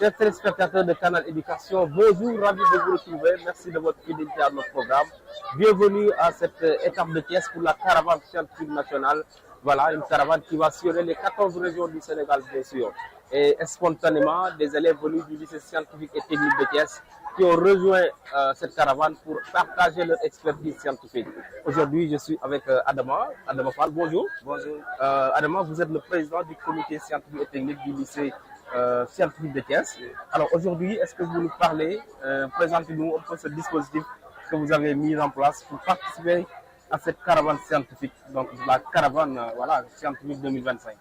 Chers téléspectateurs de Canal Éducation, bonjour, ravi de vous retrouver. Merci de votre fidélité à notre programme. Bienvenue à cette étape de Thiès pour la caravane scientifique nationale. Voilà, une caravane qui va sillonner les 14 régions du Sénégal, bien sûr. Et spontanément, des élèves venus du lycée scientifique et technique de Thiès qui ont rejoint cette caravane pour partager leur expertise scientifique. Aujourd'hui, je suis avec Adama. Adama Fall, bonjour. Bonjour. Adama, vous êtes le président du comité scientifique et technique du lycée scientifique de Thiès. Alors aujourd'hui, est-ce que vous nous parlez, présentez-nous un peu ce dispositif que vous avez mis en place pour participer à cette caravane scientifique, donc la caravane voilà, scientifique 2025.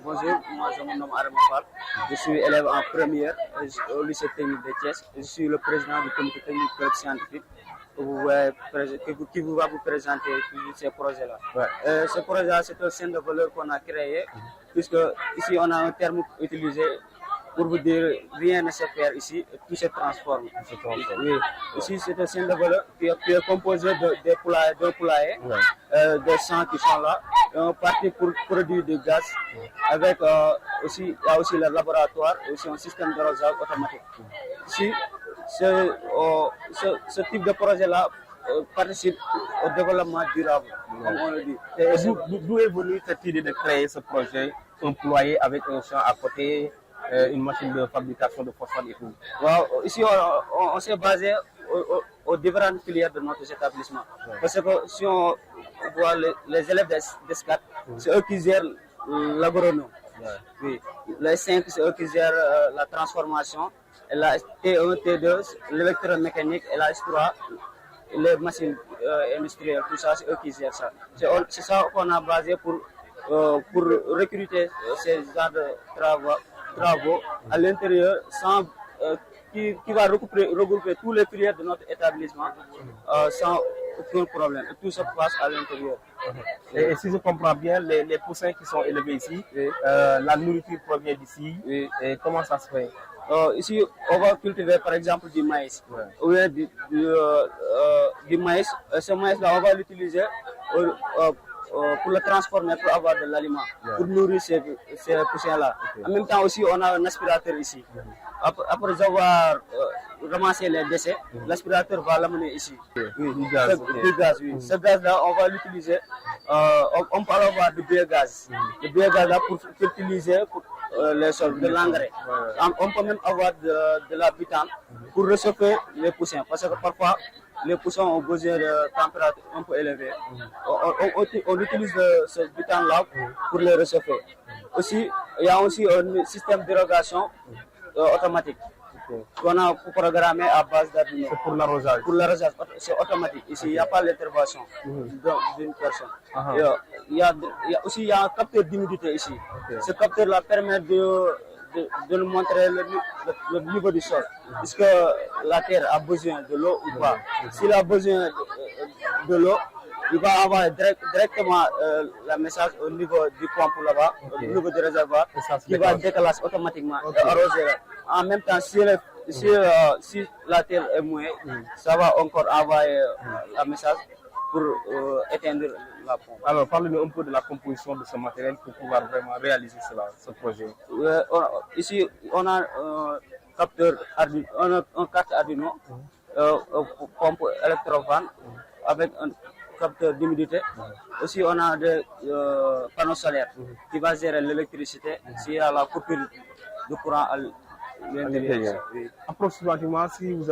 Bonjour, moi je me nomme Adama Fall, je suis élève en première au lycée technique de Thiès. Je suis le président du comité technique scientifique qui vous va vous présenter ces projets-là. Ouais. Ce projet-là, c'est un centre de valeur qu'on a créé, puisque ici on a un terme utilisé pour vous dire rien ne se perd ici, tout se transforme. Oui. Ici, c'est un centre de valeur qui est composé d'un poulailler, ouais. Des champs qui sont là, un parti pour produire du gaz, avec aussi, il y a aussi le laboratoire, aussi un système d'arrosage automatique. Ici, ce type de projet-là participe au développement durable, comme on le dit. D'où est venue cette idée de créer ce projet, un poulailler avec un champ à côté, une machine de fabrication de phosphate et tout? Wow. Ici, on s'est basé aux différentes filières de notre établissement. Ouais. Parce que si on voit les élèves d'ESCAT, c'est eux qui gèrent l'agronome. Ouais. Oui. Les 5, c'est eux qui gèrent la transformation. Et la T1, T2, l'électromécanique et la S3, les machines industrielles, tout ça, c'est eux qui gèrent ça. C'est ça qu'on a basé pour recruter ces genres de travaux à l'intérieur qui va regrouper tous les filières de notre établissement sans aucun problème. Et tout se passe à l'intérieur. Et si je comprends bien, les poussins qui sont élevés ici, oui. La nourriture provient d'ici. Oui. Et comment ça se fait? Ici, on va cultiver par exemple du maïs. Ouais. Ou du maïs. Ce maïs-là, on va l'utiliser pour le transformer, pour avoir de l'aliment, yeah. Pour nourrir ces poussins-là. Okay. En même temps aussi, on a un aspirateur ici. Après avoir ramassé les déchets, l'aspirateur va l'amener ici. Okay. Oui. Du gaz. Du gaz, oui. Ce gaz-là, on va l'utiliser. On peut avoir du biogaz. Le biogaz-là pour fertiliser les sols, de l'engrais. Ouais. On peut même avoir de la butane pour réchauffer les poussins. Parce que parfois, les poussins ont besoin de température un peu élevée. On utilise ce butane-là pour les réchauffer. Aussi, il y a aussi un système d'irrigation automatique qu'on a programmé à base d'Arduino. C'est pour l'arrosage. Pour l'arrosage, c'est automatique. Ici, il n'y a pas l'intervention d'une personne. Il y a aussi un capteur d'humidité ici. Ce capteur-là permet de nous montrer le niveau du sol. Est-ce que la terre a besoin de l'eau ou pas? S'il a besoin de l'eau, il va avoir directement le message au niveau du pompe là-bas, au niveau du réservoir, qui va déclencher automatiquement et arroser. En même temps, si la terre est mouillée, ça va encore envoyer le message pour éteindre la pompe. Alors, parlez-nous un peu de la composition de ce matériel pour pouvoir vraiment réaliser ce projet. Ici, on a un capteur Arduino, un carte Arduino, pompe électrophane avec un capteur d'humidité. Aussi, on a des panneaux solaires qui vont gérer l'électricité s'il y a la coupure de courant à l'intérieur. Oui. Approximativement, si vous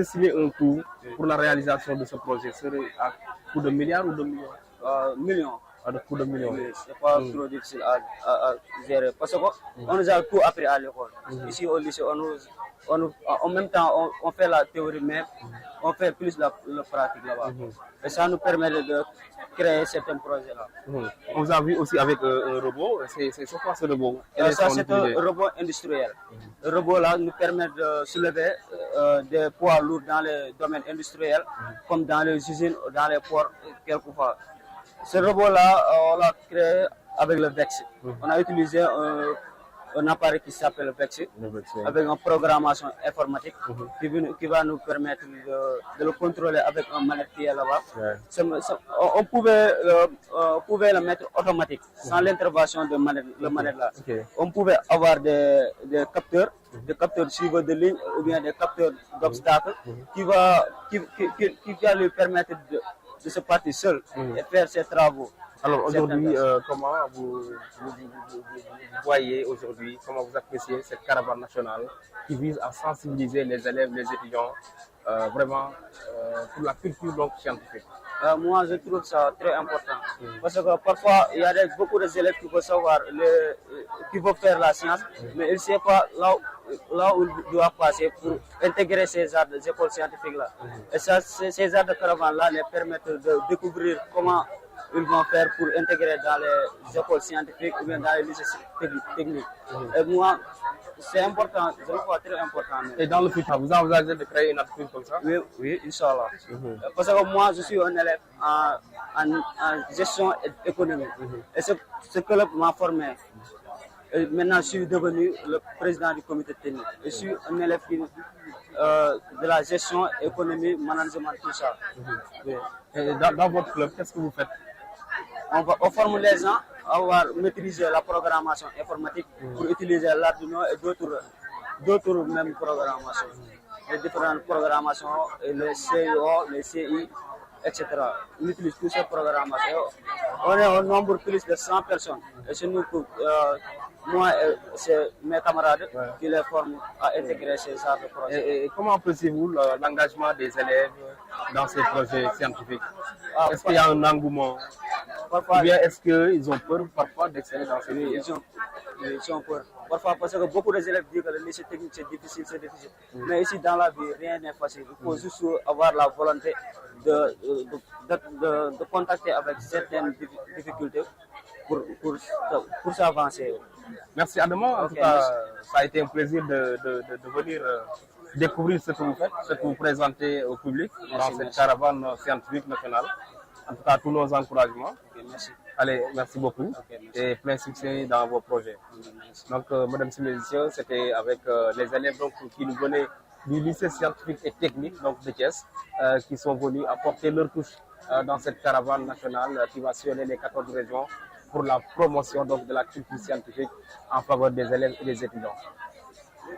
estimez un coût pour la réalisation de ce projet, serait à coût de milliards ou de millions? Millions. À de coût de millions. Oui, c'est pas trop difficile à gérer parce qu'on nous a tout appris à l'école. Ici au lycée, en même temps, on fait la théorie, mais on fait plus la pratique là-bas. Et ça nous permet de créer certains projets-là. On vous a vu aussi avec un robot. C'est quoi ce robot? Ça, c'est un robot industriel. Le robot-là nous permet de soulever des poids lourds dans les domaines industriels, comme dans les usines, dans les ports, quelquefois. Ce robot-là, on l'a créé avec le VEX. On a utilisé un appareil qui s'appelle Vexi, avec une programmation informatique qui va nous permettre de le contrôler avec un manette qui est là-bas. On pouvait le mettre automatique, sans l'intervention de le manette là. On pouvait avoir des capteurs suivants de ligne ou bien des capteurs d'obstacles qui va lui permettre de se partir seul et faire ses travaux. Alors aujourd'hui, comment vous voyez aujourd'hui, comment vous appréciez cette caravane nationale qui vise à sensibiliser les élèves, les étudiants vraiment pour la culture donc, scientifique? Moi, je trouve ça très important. Parce que parfois, il y a beaucoup d'élèves qui veulent savoir, qui veulent faire la science, mais ils ne savent pas là où ils doivent passer pour intégrer ces arts des écoles scientifiques-là. Et ça, ces arts de caravane-là les permettent de découvrir comment ils vont faire pour intégrer dans les écoles scientifiques ou bien dans les lycées techniques. Et moi, c'est important, je le vois très important. Même. Et dans le futur, vous envisagez de créer une entreprise comme ça? Oui, Inch'Allah. Parce que moi, je suis un élève en gestion économique. Et ce club m'a formé. Et maintenant, je suis devenu le président du comité technique. Je suis un élève de la gestion économique, management, tout ça. Et dans votre club, qu'est-ce que vous faites? On forme les gens à avoir maîtrisé la programmation informatique pour utiliser l'Arduino et d'autres mêmes programmations. Les différentes programmations, les CIO, les CI, etc. On utilise toutes ces programmations. On est un nombre plus de 100 personnes. Et chez nous, moi et mes camarades qui les forment à intégrer ces genres de projets. Et comment appréciez-vous l'engagement des élèves dans ces projets scientifiques? Est-ce qu'il y a un engouement? Parfois, ou bien est-ce qu'ils ont peur parfois d'exceller dans ces milieux? Ils ont peur. Parfois, parce que beaucoup d'élèves disent que le lycée technique c'est difficile, c'est difficile. Mais ici, dans la vie, rien n'est facile. Il faut juste avoir la volonté de contacter avec certaines difficultés pour s'avancer. Merci Adama. En tout cas, ça a été un plaisir de venir découvrir ce que vous faites, ce que vous présentez au public dans cette caravane scientifique nationale. En tout cas, tous nos encouragements. Merci. Allez, merci beaucoup et plein succès dans vos projets. Donc, mesdames et messieurs, c'était avec les élèves donc, qui nous venaient du lycée scientifique et technique donc, de Thiès, qui sont venus apporter leur touche dans cette caravane nationale qui va sillonner les 14 régions pour la promotion donc, de la culture scientifique en faveur des élèves et des étudiants.